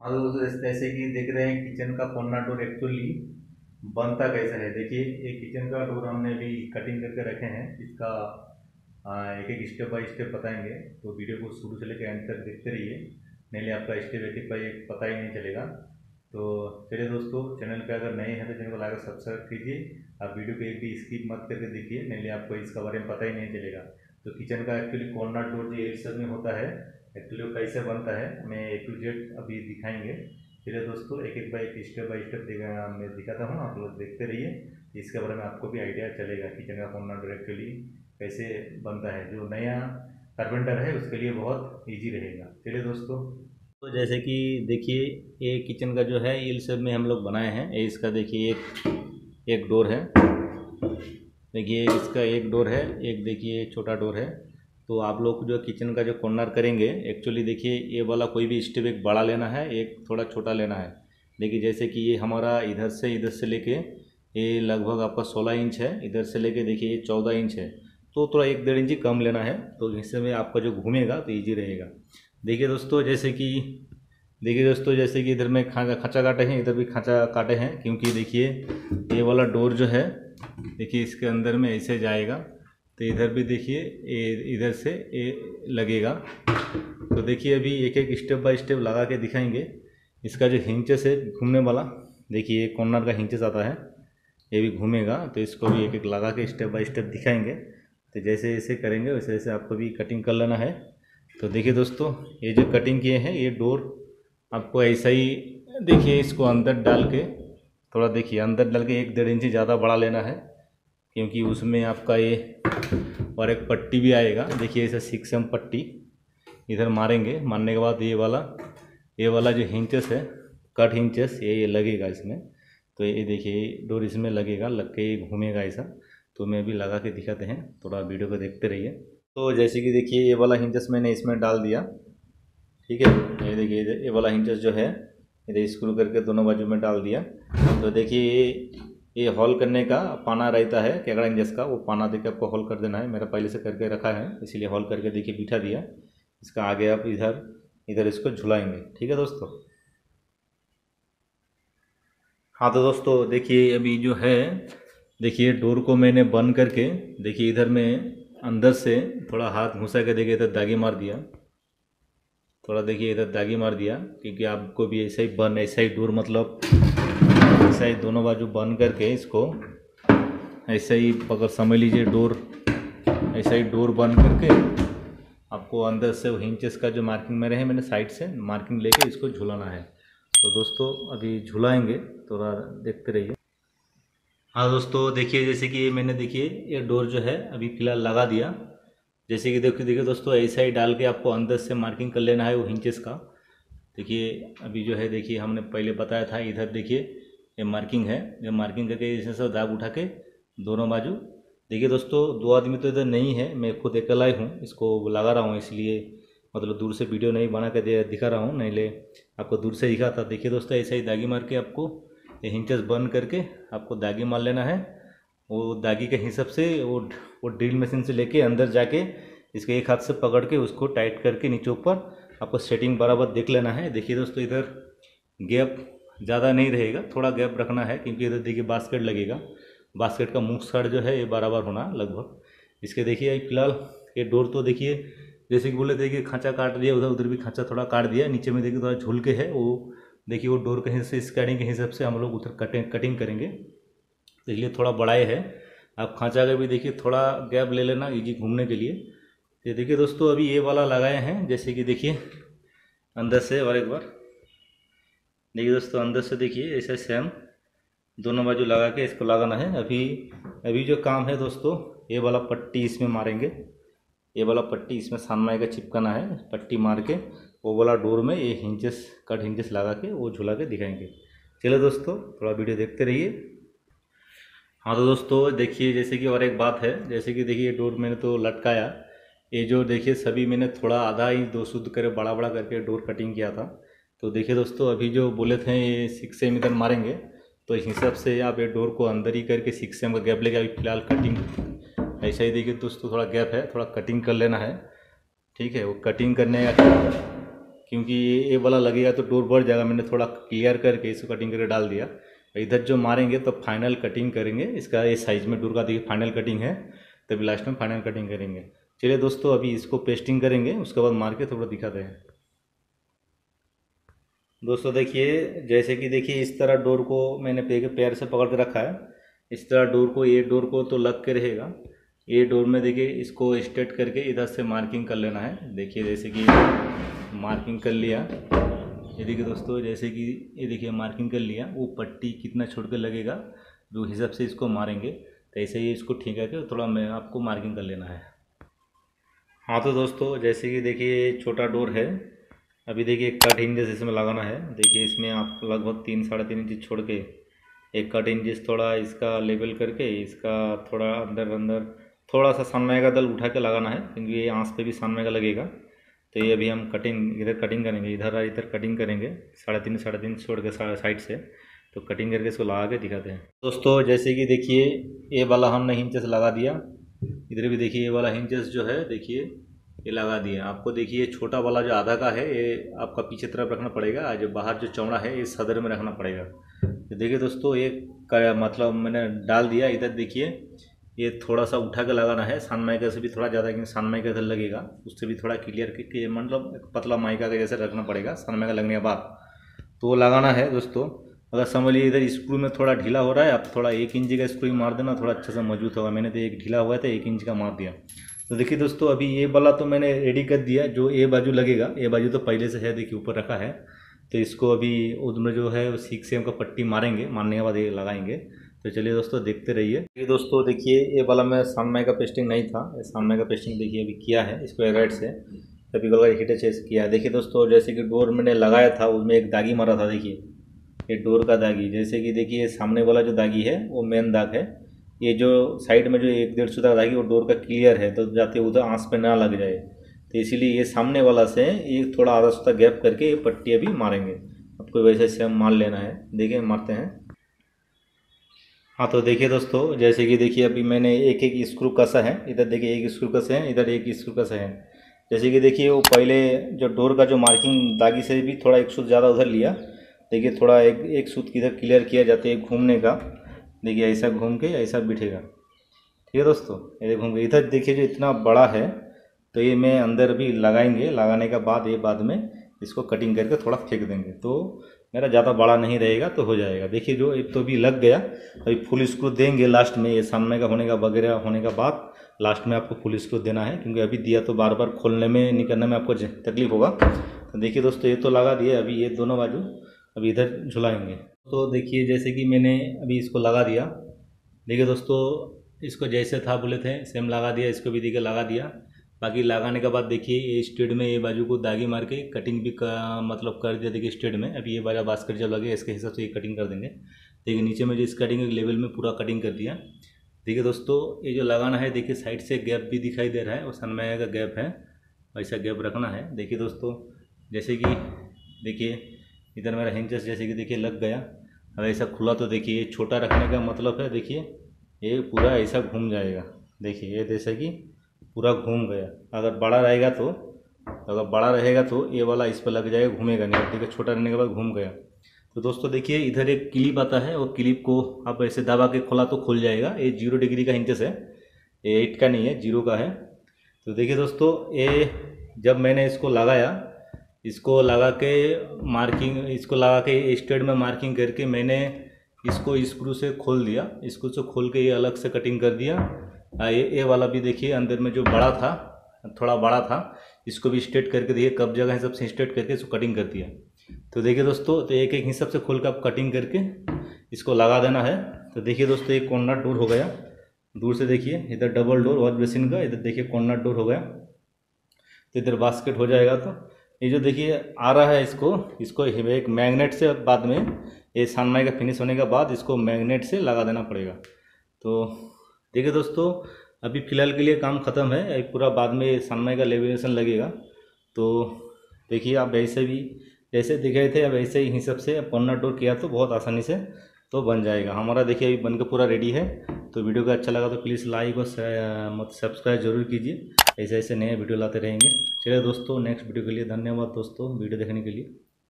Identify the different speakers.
Speaker 1: हाँ दोस्तों, जैसे कि देख रहे हैं किचन का कॉर्नर डोर एक्चुअली बनता कैसा है। देखिए ये किचन का डोर हमने भी कटिंग करके रखे हैं। इसका एक एक स्टेप बाय स्टेप बताएंगे, तो वीडियो को शुरू से लेकर एंड तक देखते रहिए, नहीं आपका स्टेप बाय पता ही नहीं चलेगा। तो चलिए दोस्तों, चैनल पे अगर नए हैं तो चैनल को लाइक और सब्सक्राइब कीजिए। आप वीडियो को एक भी स्किप मत करके देखिए, नहीं आपको इसका बारे में पता ही नहीं चलेगा। तो किचन का एक्चुअली कॉर्नर डोर जो इस सब में होता है, एक्चुअली कैसे बनता है हमें A to Z अभी दिखाएंगे। चलिए दोस्तों, एक बाय स्टेप मैं दिखाता हूँ, आप लोग देखते रहिए। इसके बारे में आपको भी आइडिया चलेगा किचन का कॉर्नर डोर एक्चुअली कैसे बनता है। जो नया कारपेंटर है उसके लिए बहुत ईजी रहेगा। चलिए दोस्तों, तो जैसे कि देखिए ये किचन का जो है ये सब में हम लोग बनाए हैं। ये इसका देखिए एक डोर है, देखिए इसका एक डोर है, एक देखिए छोटा डोर है। तो आप लोग जो किचन का जो कॉर्नर करेंगे, एक्चुअली देखिए ये वाला कोई भी स्टेप एक बड़ा लेना है, एक थोड़ा छोटा लेना है। देखिए जैसे कि ये हमारा इधर से लेके ये लगभग आपका 16 इंच है, इधर से लेके देखिए ये 14 इंच है। तो थोड़ा 1-1.5 इंच कम लेना है, तो इससे में आपका जो घूमेगा तो ईजी रहेगा। देखिए दोस्तों, जैसे कि इधर में खाँचा काटे हैं, इधर भी खाँचा काटे हैं, क्योंकि देखिए ये वाला डोर जो है देखिए इसके अंदर में ऐसे जाएगा, तो इधर भी देखिए इधर से ये लगेगा। तो देखिए अभी एक एक स्टेप बाय स्टेप लगा के दिखाएंगे। इसका जो हिंचेस है घूमने वाला, देखिए कॉर्नर का हिंचेस आता है, ये भी घूमेगा, तो इसको भी एक एक लगा के स्टेप बाय स्टेप दिखाएंगे। तो जैसे जैसे करेंगे वैसे वैसे आपको भी कटिंग कर लेना है। तो देखिए दोस्तों, ये जो कटिंग किए हैं ये डोर आपको ऐसा ही देखिए इसको अंदर डाल के थोड़ा देखिए अंदर डाल के 1-1.5 इंच ज़्यादा बड़ा लेना है, क्योंकि उसमें आपका ये और एक पट्टी भी आएगा। देखिए ऐसा 6 एम पट्टी इधर मारेंगे, मारने के बाद ये वाला जो हिंचेस है, कट हिंचेस ये लगेगा इसमें। तो ये देखिए डोर इसमें लगेगा, लग के ये घूमेगा ऐसा। तो मैं भी लगा के दिखाते हैं, थोड़ा वीडियो को देखते रहिए। तो जैसे कि देखिए ये वाला हिंचेस मैंने इसमें डाल दिया, ठीक है। ये देखिए ये वाला हिंचेस जो है इधर स्क्रू करके दोनों बाजू में डाल दिया। तो देखिए ये हॉल करने का पाना रहता है केकड़ा इंजस का, वो पाना देके आपको हॉल कर देना है। मेरा पहले से करके रखा है, इसीलिए हॉल करके देखिए बिठा दिया। इसका आगे आप इधर इसको झुलाएंगे, ठीक है दोस्तों। हाँ तो दोस्तों देखिए अभी जो है देखिए डोर को मैंने बंद करके देखिए इधर में अंदर से थोड़ा हाथ घुसा के देखिए इधर दागी मार दिया, थोड़ा देखिए इधर दागी मार दिया, क्योंकि आपको भी ऐसा ही डोर मतलब ऐसा ही दोनों बाजू बंद करके इसको ऐसे ही पकड़ समझ लीजिए डोर, ऐसा ही डोर बंद करके आपको अंदर से हिंचेस का जो मार्किंग मेरे है मैंने साइड से मार्किंग लेके इसको झुलाना है। तो दोस्तों अभी झुलाएंगे, थोड़ा देखते रहिए। हाँ दोस्तों देखिए, जैसे कि मैंने देखिए ये डोर जो है अभी फ़िलहाल लगा दिया। जैसे कि देखिए दोस्तों ऐसा ही डाल के आपको अंदर से मार्किंग कर लेना है वो हिंचेस का। देखिए अभी जो है देखिए हमने पहले बताया था, इधर देखिए ये मार्किंग है, ये मार्किंग करके इसमें से दाग उठा के दोनों बाजू। देखिए दोस्तों 2 आदमी तो इधर नहीं है, मैं खुद अकेला ही हूँ, इसको लगा रहा हूँ, इसलिए मतलब दूर से वीडियो नहीं बना कर दिखा रहा हूँ, नहीं ले आपको दूर से दिखा था। देखिए दोस्तों ऐसा ही दागी मार के आपको ये हिंचेस बंद करके आपको दागी मार लेना है। वो दागी के हिसाब से वो ड्रिल मशीन से लेके अंदर जाके इसके एक हाथ से पकड़ के उसको टाइट करके नीचे ऊपर आपको सेटिंग बराबर देख लेना है। देखिए दोस्तों इधर गैप ज़्यादा नहीं रहेगा, थोड़ा गैप रखना है, क्योंकि इधर देखिए बास्केट लगेगा, बास्केट का मुख साइड जो है ये बराबर होना लगभग। इसके देखिए फिलहाल ये डोर तो देखिए जैसे कि बोले देखिए खाँचा काट दिया, उधर भी खाँचा थोड़ा काट दिया, नीचे में देखिए थोड़ा झूल के है वो। देखिए वो डोर के हिसाब से स्क्वायरिंग के हिसाब से हम लोग उधर कटिंग करेंगे, तो इसलिए थोड़ा बड़ा है। आप खाँचा का भी देखिए थोड़ा गैप ले लेना इजी घूमने के लिए। तो देखिए दोस्तों अभी ये वाला लगाए हैं, जैसे कि देखिए अंदर से और एक बार देखिए दोस्तों अंदर से देखिए ऐसे सेम दोनों बाजू लगा के इसको लगाना है। अभी जो काम है दोस्तों, ये वाला पट्टी इसमें मारेंगे, ये वाला पट्टी इसमें सामने का चिपकाना है, पट्टी मार के वो वाला डोर में ये हिंचेस कट हिंचेस लगा के वो झुला के दिखाएंगे। चलो दोस्तों थोड़ा वीडियो देखते रहिए। हाँ तो दोस्तों देखिए, जैसे कि और एक बात है, जैसे कि देखिए डोर मैंने तो लटकाया, ये जो देखिए सभी मैंने थोड़ा आधा ही 2 शुद्ध करे बड़ा बड़ा करके डोर कटिंग किया था। तो देखिए दोस्तों अभी जो बोले थे ये 6 एम इधर मारेंगे, तो इस हिसाब से आप ये डोर को अंदर ही करके 6 एम का गैप लेके अभी फिलहाल कटिंग ऐसा ही देखिए दोस्तों थोड़ा गैप है, थोड़ा कटिंग कर लेना है, ठीक है। वो कटिंग करने का क्योंकि ये वाला लगेगा तो डोर बढ़ जाएगा। मैंने थोड़ा क्लियर करके इसको कटिंग करके डाल दिया। इधर जो मारेंगे तो फाइनल कटिंग करेंगे इसका, ये साइज़ में डोर का देखिए फाइनल कटिंग है, तभी लास्ट में फाइनल कटिंग करेंगे। चलिए दोस्तों अभी इसको पेस्टिंग करेंगे, उसके बाद मार के थोड़ा दिखाते हैं। दोस्तों देखिए, जैसे कि देखिए इस तरह डोर को मैंने पैर से पकड़ के रखा है। इस तरह डोर को, ये डोर को तो लग के रहेगा। ये डोर में देखिए इसको स्ट्रेट करके इधर से मार्किंग कर लेना है। देखिए जैसे कि मार्किंग कर लिया, ये देखिए दोस्तों, जैसे कि ये देखिए मार्किंग कर लिया। वो पट्टी कितना छोड़ के लगेगा जो हिसाब से इसको मारेंगे, तो ऐसे ही इसको ठीक है कि थोड़ा मैं आपको मार्किंग कर लेना है। हाँ तो दोस्तों जैसे कि देखिए छोटा डोर है, अभी देखिए कट हिंजेस इसमें लगाना है। देखिए इसमें आप लगभग 3-3.5 इंच छोड़ के एक कट हिंजेस थोड़ा इसका लेवल करके इसका थोड़ा अंदर अंदर थोड़ा सा सनमाइका का दल उठा के लगाना है, क्योंकि ये आंच पे भी सनमाइका का लगेगा। तो ये अभी हम कटिंग इधर कटिंग करेंगे, इधर कटिंग करेंगे 3.5 छोड़ के साइड से, तो कटिंग करके इसको लगा के दिखाते हैं। दोस्तों जैसे कि देखिए ये वाला हमने हिंचेस लगा दिया, इधर भी देखिए ये वाला हिंचेस जो है देखिए ये लगा दिया। आपको देखिए छोटा वाला जो आधा का है ये आपका पीछे तरफ रखना पड़ेगा, जो बाहर जो चौड़ा है ये सदर में रखना पड़ेगा। तो देखिए दोस्तों एक मतलब मैंने डाल दिया। इधर देखिए ये थोड़ा सा उठा के लगाना है, सनमाइका से भी थोड़ा ज़्यादा, क्योंकि सनमाइका इधर लगेगा, उससे भी थोड़ा क्लियर करके मतलब पतला माइका का जैसे रखना पड़ेगा सनमाइका लगने के बाद, तो वो लगाना है दोस्तों। अगर समझ लीजिए इधर स्क्रू में थोड़ा ढीला हो रहा है, आप थोड़ा 1 इंच का स्क्रू मार देना, थोड़ा अच्छा सा मजबूत होगा। मैंने तो एक ढीला हुआ था 1 इंच का मार दिया। तो देखिए दोस्तों अभी ये वाला तो मैंने रेडी कर दिया, जो ये बाजू लगेगा, ये बाजू तो पहले से है देखिए ऊपर रखा है। तो इसको अभी उसमें जो है 6 cm का पट्टी मारेंगे, मारने के बाद ये लगाएंगे। तो चलिए दोस्तों देखते रहिए। ये दोस्तों देखिए ये वाला मैं सनमाइका का पेस्टिंग नहीं था, सनमाइका का पेस्टिंग देखिए अभी किया है इसको राइट से, तभी कलर हीटर से किया है। देखिए दोस्तों जैसे कि डोर मैंने लगाया था उसमें एक दागी मारा था, देखिए ये डोर का दागी। जैसे कि देखिए सामने वाला जो दागी है वो मेन दाग है, ये जो साइड में जो 1-1.5 दाग दागी वो डोर का क्लियर है, तो जाते उधर आंच पे ना लग जाए, तो इसीलिए ये सामने वाला से ये थोड़ा आधा सूता गैप करके ये पट्टी अभी मारेंगे। आपको वैसे से मार लेना है, देखिए मारते हैं। हाँ तो देखिए दोस्तों जैसे कि देखिए अभी मैंने एक स्क्रू कसा है, इधर देखिए एक स्क्रू कसे हैं, इधर एक स्क्रू कसा है। जैसे कि देखिए वो पहले जो डोर का जो मार्किंग दागी से भी थोड़ा 1 सूत ज़्यादा उधर लिया। देखिए थोड़ा एक सूत इधर क्लियर किया जाते है घूमने का। देखिए ऐसा घूम के ऐसा बिठेगा, ठीक है दोस्तों। ये घूम के इधर देखिए जो इतना बड़ा है, तो ये मैं अंदर भी लगाएंगे, लगाने के बाद ये बाद में इसको कटिंग करके थोड़ा फेंक देंगे, तो मेरा ज़्यादा बड़ा नहीं रहेगा तो हो जाएगा। देखिए जो एक तो भी लग गया, अभी फुल स्क्रू देंगे लास्ट में, ये सामने का होने का वगैरह होने का बाद लास्ट में आपको फुल स्क्रू देना है, क्योंकि अभी दिया तो बार बार खोलने में निकलने में आपको तकलीफ होगा। तो देखिए दोस्तों ये तो लगा दिए, अभी ये दोनों बाजू अभी इधर झुलाएंगे। तो देखिए जैसे कि मैंने अभी इसको लगा दिया, देखिए दोस्तों इसको जैसे था बोले थे सेम लगा दिया, इसको भी देखिए लगा दिया। बाकी लगाने के बाद देखिए ये स्ट्रेट में ये बाजू को दागी मार के कटिंग भी मतलब कर दिया। देखिए स्ट्रेट में अभी ये बाजा बास्केट जब लगे इसके हिसाब से ये कटिंग कर देंगे। देखिए नीचे में जो इस कटिंग के लेवल में पूरा कटिंग कर दिया। देखिए दोस्तों ये जो लगाना है, देखिए साइड से गैप भी दिखाई दे रहा है, और सनमाइका का गैप है, वैसा गैप रखना है। देखिए दोस्तों जैसे कि देखिए इधर मेरा हिंचेस जैसे कि देखिए लग गया। अगर ऐसा खुला तो देखिए ये छोटा रखने का मतलब है, देखिए ये पूरा ऐसा घूम जाएगा। देखिए ये जैसे कि पूरा घूम गया। अगर बड़ा रहेगा तो ये वाला इस पर लग जाएगा, घूमेगा नहीं। देखिए छोटा रहने के बाद घूम गया। तो दोस्तों देखिए इधर एक क्लिप आता है, और क्लिप को आप ऐसे दबा के खोला तो खुल जाएगा। ये 0 डिग्री का हिंचेस है, ये 8 का नहीं है, 0 का है। तो देखिए दोस्तों ये जब मैंने इसको लगाया, इसको लगा के स्ट्रेट में मार्किंग करके मैंने इसको स्क्रू से खोल दिया। स्क्रू से खोल के ये अलग से कटिंग कर दिया। ये वाला भी देखिए अंदर में जो बड़ा था, थोड़ा बड़ा था, इसको भी स्ट्रेट करके देखिए कब जगह सबसे स्ट्रेट करके इसको कटिंग कर दिया। तो देखिए दोस्तों तो एक हिसाब से खोल कर आप कटिंग करके इसको लगा देना है। तो देखिए दोस्तों एक कॉर्नर डोर हो गया। दूर से देखिए इधर डबल डोर वॉश बेसिन का, इधर देखिए कॉर्नर डोर हो गया। तो इधर बास्केट हो जाएगा। तो ये जो देखिए आ रहा है इसको एक मैग्नेट से बाद में ये सनमाइका का फिनिश होने के बाद इसको मैग्नेट से लगा देना पड़ेगा। तो देखिए दोस्तों अभी फ़िलहाल के लिए काम ख़त्म है, पूरा बाद में सनमाइका का लेमिनेशन लगेगा। तो देखिए आप ऐसे भी जैसे दिखाए थे अब ऐसे ही हिसाब से कॉर्नर डोर किया तो बहुत आसानी से तो बन जाएगा हमारा। देखिए अभी बनकर पूरा रेडी है। तो वीडियो को अच्छा लगा तो प्लीज़ लाइक और सब्सक्राइब जरूर कीजिए। ऐसे ऐसे नए वीडियो लाते रहेंगे। चलिए दोस्तों, नेक्स्ट वीडियो के लिए धन्यवाद दोस्तों, वीडियो देखने के लिए।